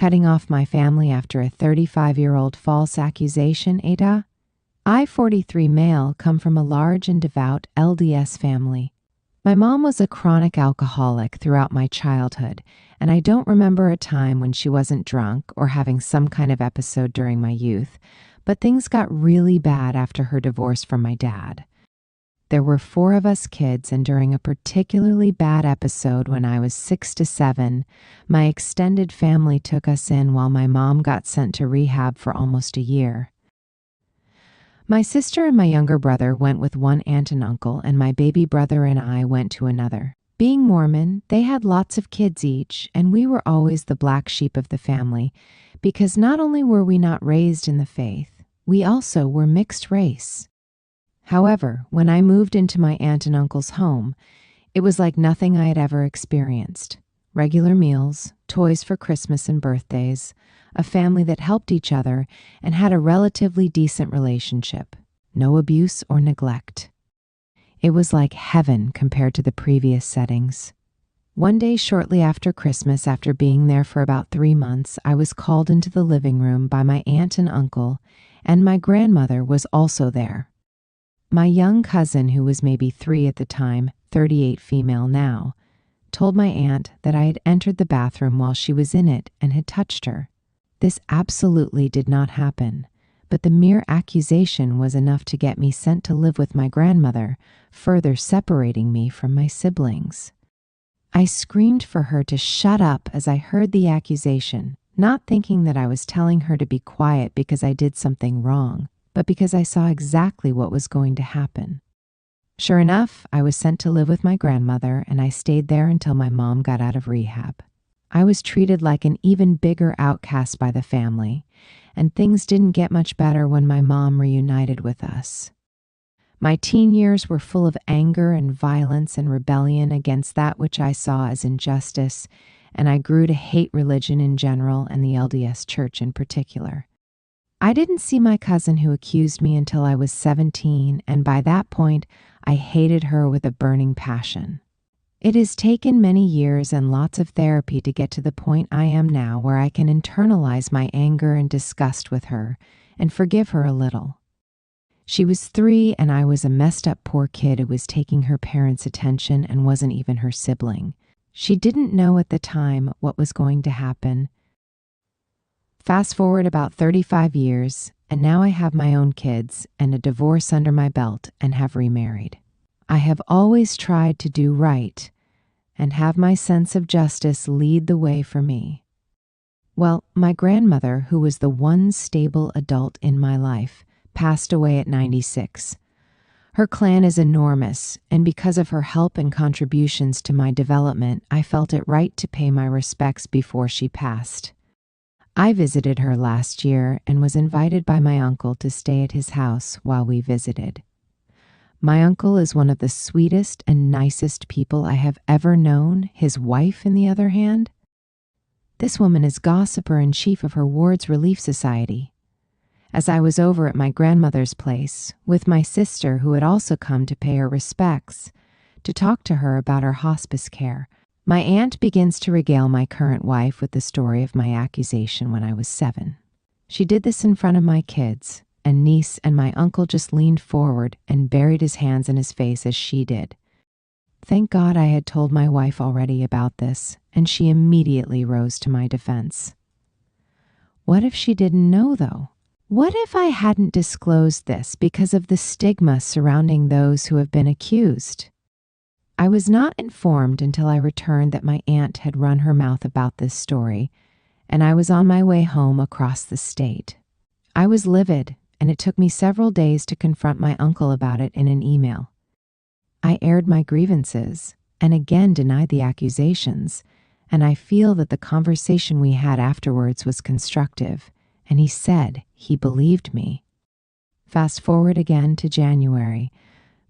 cutting off my family after a 35-year-old false accusation, AITAH? I, 43 male, come from a large and devout LDS family. My mom was a chronic alcoholic throughout my childhood, and I don't remember a time when she wasn't drunk or having some kind of episode during my youth, but things got really bad after her divorce from my dad. There were 4 of us kids, and during a particularly bad episode when I was 6 to 7, my extended family took us in while my mom got sent to rehab for almost a year. My sister and my younger brother went with one aunt and uncle, and my baby brother and I went to another. Being Mormon, they had lots of kids each, and we were always the black sheep of the family, because not only were we not raised in the faith, we also were mixed race. However, when I moved into my aunt and uncle's home, it was like nothing I had ever experienced. Regular meals, toys for Christmas and birthdays, a family that helped each other and had a relatively decent relationship. No abuse or neglect. It was like heaven compared to the previous settings. One day shortly after Christmas, after being there for about 3 months, I was called into the living room by my aunt and uncle, and my grandmother was also there. My young cousin, who was maybe 3 at the time, 38 female now, told my aunt that I had entered the bathroom while she was in it and had touched her. This absolutely did not happen, but the mere accusation was enough to get me sent to live with my grandmother, further separating me from my siblings. I screamed for her to shut up as I heard the accusation, not thinking that I was telling her to be quiet because I did something wrong, but because I saw exactly what was going to happen. Sure enough, I was sent to live with my grandmother, and I stayed there until my mom got out of rehab. I was treated like an even bigger outcast by the family, and things didn't get much better when my mom reunited with us. My teen years were full of anger and violence and rebellion against that which I saw as injustice, and I grew to hate religion in general and the LDS Church in particular. I didn't see my cousin who accused me until I was 17, and by that point, I hated her with a burning passion. It has taken many years and lots of therapy to get to the point I am now where I can internalize my anger and disgust with her and forgive her a little. She was 3 and I was a messed up poor kid who was taking her parents' attention and wasn't even her sibling. She didn't know at the time what was going to happen. Fast forward about 35 years, and now I have my own kids and a divorce under my belt and have remarried. I have always tried to do right and have my sense of justice lead the way for me. Well, my grandmother, who was the one stable adult in my life, passed away at 96. Her clan is enormous, and because of her help and contributions to my development, I felt it right to pay my respects before she passed. I visited her last year and was invited by my uncle to stay at his house while we visited. My uncle is one of the sweetest and nicest people I have ever known. His wife, on the other hand, this woman is gossiper and chief of her ward's relief society. As I was over at my grandmother's place with my sister, who had also come to pay her respects, to talk to her about her hospice care, my aunt begins to regale my current wife with the story of my accusation when I was 7. She did this in front of my kids, and niece and my uncle just leaned forward and buried his hands in his face as she did. Thank God I had told my wife already about this, and she immediately rose to my defense. What if she didn't know, though? What if I hadn't disclosed this because of the stigma surrounding those who have been accused? I was not informed until I returned that my aunt had run her mouth about this story, and I was on my way home across the state. I was livid, and it took me several days to confront my uncle about it in an email. I aired my grievances and again denied the accusations, and I feel that the conversation we had afterwards was constructive, and he said he believed me. Fast forward again to January.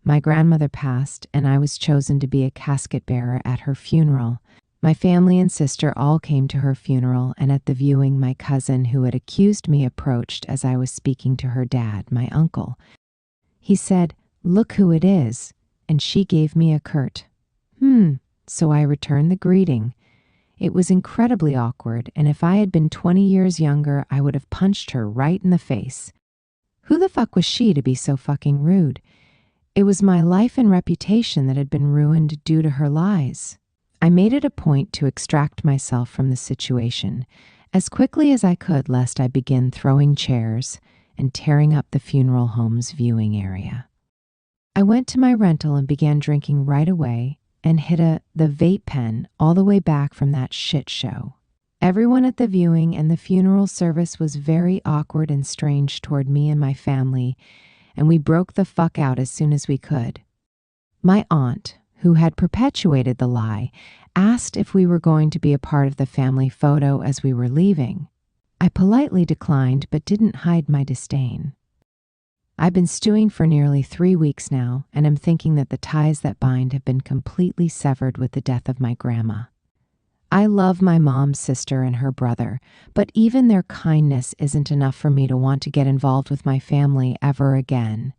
My grandmother passed, and I was chosen to be a casket bearer at her funeral. My family and sister all came to her funeral, and at the viewing, my cousin who had accused me approached as I was speaking to her dad, my uncle. He said, "Look who it is," and she gave me a curt, So I returned the greeting. It was incredibly awkward, and if I had been 20 years younger, I would have punched her right in the face. Who the fuck was she to be so fucking rude? It was my life and reputation that had been ruined due to her lies. I made it a point to extract myself from the situation as quickly as I could, lest I begin throwing chairs and tearing up the funeral home's viewing area. I went to my rental and began drinking right away and hit the vape pen all the way back from that shit show. Everyone at the viewing and the funeral service was very awkward and strange toward me and my family, and we broke the fuck out as soon as we could. My aunt, who had perpetuated the lie, asked if we were going to be a part of the family photo as we were leaving. I politely declined, but didn't hide my disdain. I've been stewing for nearly 3 weeks now, and am thinking that the ties that bind have been completely severed with the death of my grandma. I love my mom's sister and her brother, but even their kindness isn't enough for me to want to get involved with my family ever again.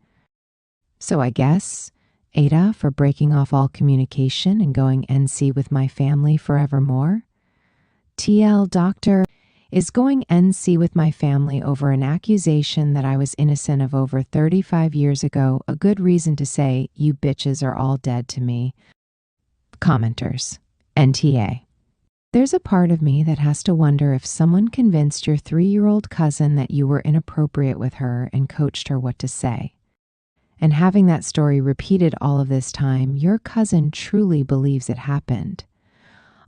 So I guess, AITAH for breaking off all communication and going NC with my family forevermore. TL Doctor is going NC with my family over an accusation that I was innocent of over 35 years ago, a good reason to say, you bitches are all dead to me. Commenters, NTA. There's a part of me that has to wonder if someone convinced your 3-year-old cousin that you were inappropriate with her and coached her what to say. And having that story repeated all of this time, your cousin truly believes it happened.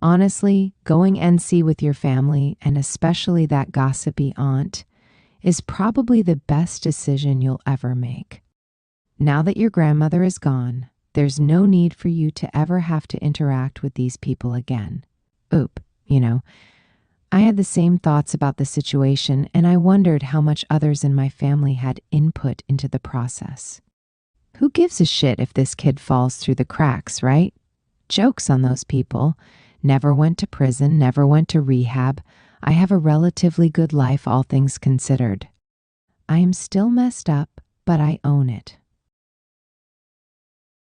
Honestly, going NC with your family, and especially that gossipy aunt, is probably the best decision you'll ever make. Now that your grandmother is gone, there's no need for you to ever have to interact with these people again. I had the same thoughts about the situation, and I wondered how much others in my family had input into the process. Who gives a shit if this kid falls through the cracks, right? Joke's on those people. Never went to prison, never went to rehab. I have a relatively good life, all things considered. I am still messed up, but I own it.